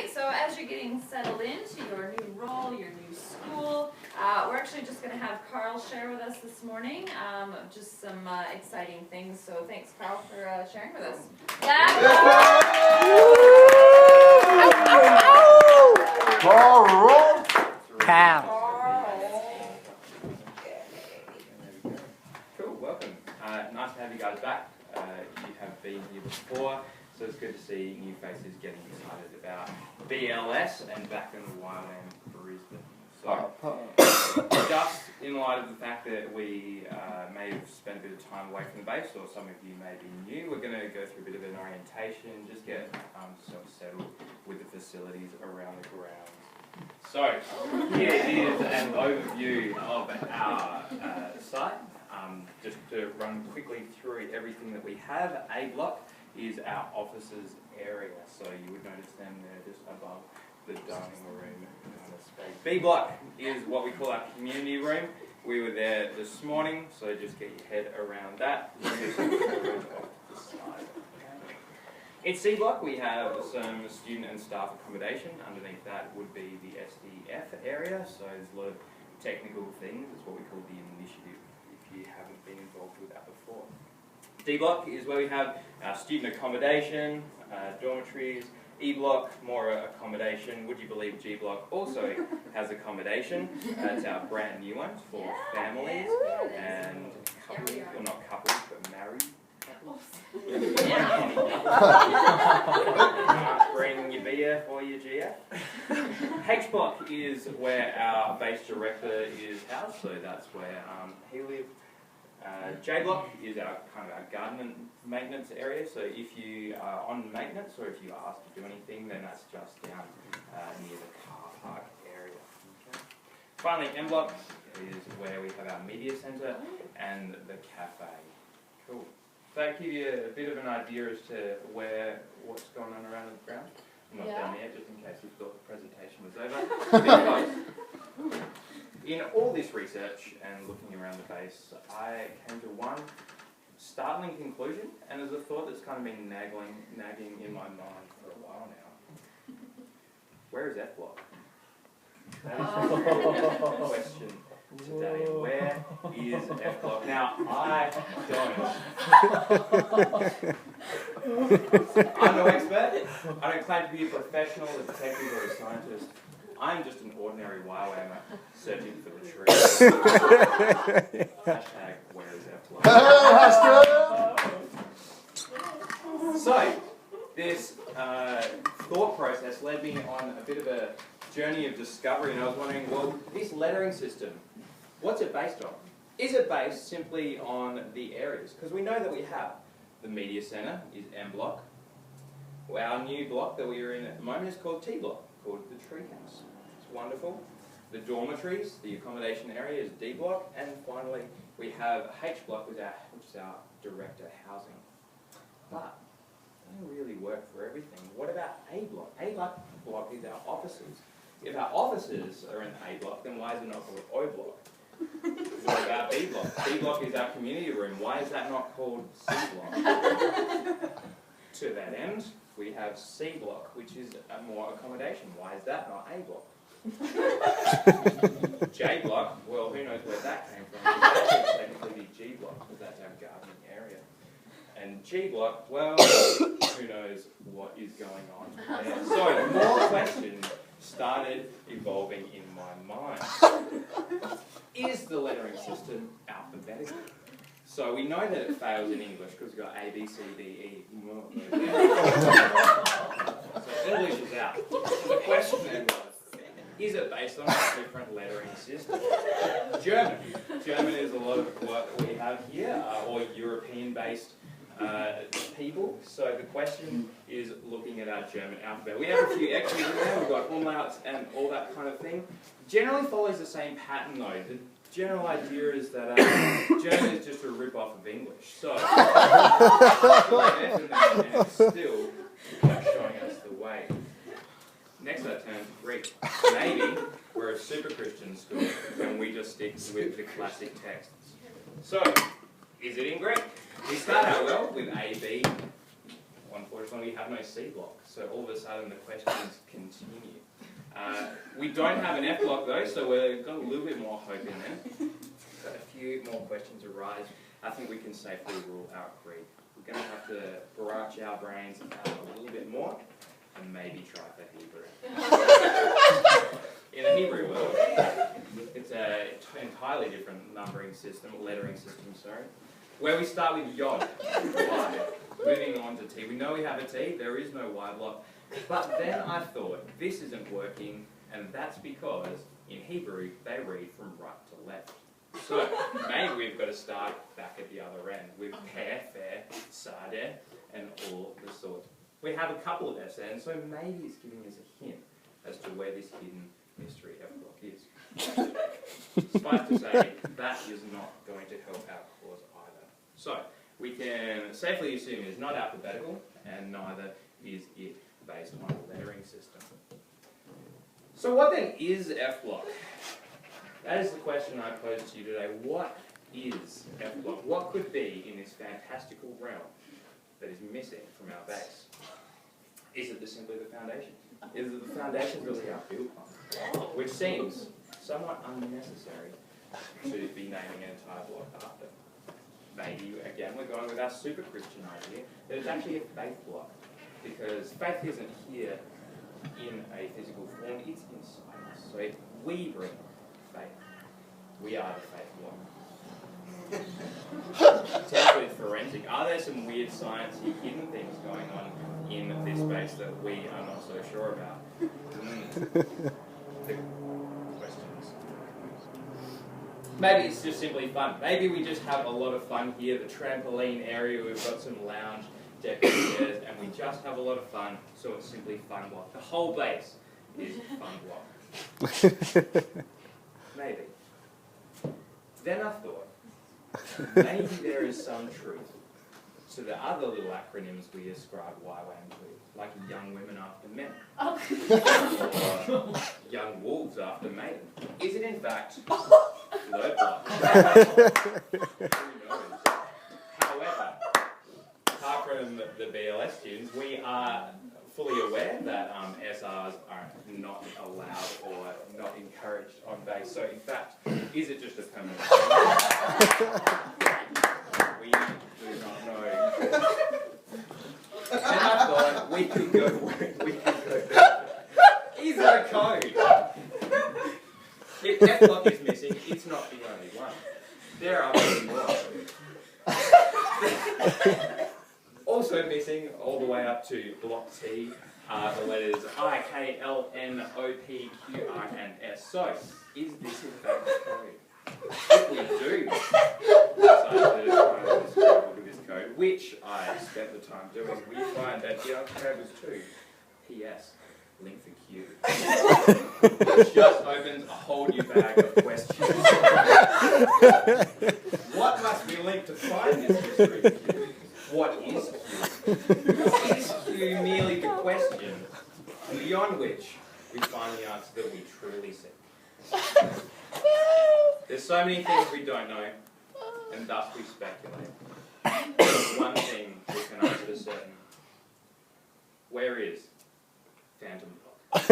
Alright, so as you're getting settled into your new role, your new school, we're actually just going to have Carl share with us this morning just some exciting things. So thanks, Carl, for sharing with us. Yeah! Carl! Cow. Cool, welcome. Nice to have you guys back. You have been here before, so it's good to see new faces getting excited about BLS and back in the YWAM Brisbane. So, just in light of the fact that we may have spent a bit of time away from the base, or some of you may be new, we're going to go through a bit of an orientation, just get settled with the facilities around the grounds. So, here is an overview of our site. Just to run quickly through everything that we have, A block is our offices area. So you would notice them there just above the dining room kind of space. B block is what we call our community room. We were there this morning, so just get your head around that. In C block, we have some student and staff accommodation. Underneath that would be the SDF area, so there's a lot of technical things. It's what we call the initiative, if you haven't been involved with that before. D block is where we have our student accommodation, dormitories. E block, more accommodation. Would you believe G block also has accommodation? It's our brand new one for families and couples, or not couples, but married. Bring your beer for your GF. H block is where our base director is housed, so that's where he lives. J block is our garden maintenance area, so if you are on maintenance or if you are asked to do anything, then that's just down near the car park area. Okay. Finally, M block is where we have our media centre and the cafe. Cool. So that give you a bit of an idea as to what's going on around the ground. I'm not done yet, just in case you thought the presentation was over. In all this research and looking around the base, I came to one startling conclusion, and it's a thought that's kind of been nagging in my mind for a while now. Where is F block? That is the question today. Where is F block? Now, I don't. I'm no expert. I don't claim to be a professional, a detective, or a scientist. I'm just an ordinary YWAMer searching for the truth. Hashtag where is F block? So, this thought process led me on a bit of a journey of discovery, and I was wondering, well, this lettering system, what's it based on? Is it based simply on the areas? Because we know that we have the media centre is M block. Our new block that we are in at the moment is called T block, called the treehouse. It's wonderful. The dormitories, the accommodation area is D block, and finally we have H block, which is our director housing. But it doesn't really work for everything. What about A block? A block is our offices. If our offices are in A block, then why is it not called O block? What about B block? B block is our community room. Why is that not called C block? To that end, we have C block, which is a more accommodation. Why is that not A block? J block, well, who knows where that came from? It's technically the G block, because that's our gardening area. And G block, well, who knows what is going on there. So, more questions started evolving in my mind. Is the lettering system alphabetical? So we know that it fails in English because we've got A, B, C, D, E. So English is out. So the question then was, is it based on a different lettering system? German. German is a lot of what we have here, or European-based people. So the question is looking at our German alphabet. We have a few extras in there. We've got umlauts and all that kind of thing. Generally follows the same pattern though. The general idea is that German is just a rip-off of English. So, and it's still showing us the way. Next I turn to Greek. Maybe we're a super Christian school and we just stick with the classic texts. So, is it in Greek? We start out well with A, B, or unfortunately we have no C block, so all of a sudden the questions continue. We don't have an F block though, so we've got a little bit more hope in there. But a few more questions arise. I think we can safely rule out Greek. We're going to have to branch our brains out a little bit more and maybe try for Hebrew. In the Hebrew world, it's an entirely different numbering system, lettering system, sorry, where we start with Yod, Y, moving on to T. We know we have a T, there is no Y block, but then I thought, this isn't working, and that's because in Hebrew, they read from right to left. So maybe we've got to start back at the other end with pair, fair, sadeh, and all the sorts. We have a couple of SNs, so maybe it's giving us a hint as to where this hidden mystery F block is. Suffice to say, that is not going to help our cause either. So we can safely assume it's not alphabetical, and neither is it based on a lettering system. So what then is F block? That is the question I pose to you today. What is F block? What could be in this fantastical realm that is missing from our base? Is it simply the foundation? Is it the foundations that we are built on? Which seems somewhat unnecessary to be naming an entire block after. Maybe, again, we're going with our super Christian idea that it's actually a faith block. Because faith isn't here in a physical form, it's inside us. So if we bring faith, we are the faith block. Potentially forensic. Are there some weird sciencey hidden things going on in this space that we are not so sure about? The questions. Maybe it's just simply fun. Maybe we just have a lot of fun here. The trampoline area, we've got some lounge deck chairs, and we just have a lot of fun, so it's simply fun block. The whole base is fun block. Maybe. Then I thought, maybe there is some truth to the other little acronyms we ascribe YWAM to, like young women after men, or young wolves after maiden. Is it in fact low block? Who knows? However, apart from the BLS students, we are fully aware that SRs are not allowed or not encouraged on base. So in fact, is it just a permanent we do not know. And I thought we could go. Is there a code? If F block is missing, it's not the only one. There are many more. Also missing, all the way up to block T, are the letters I, K, L, N, O, P, Q, R, and S. So, is this in fact the code? If we do decide to try to look at this code, which I spent the time doing, we find that the answer code was 2. P.S. Link for Q. Which just opens a whole new bag of questions. What must we link to find this mystery Q? What is Q? Is Q merely the question beyond which we find the answer that we truly seek? There's so many things we don't know, and thus we speculate. There's one thing we can answer for certain. Where is Phantom Block?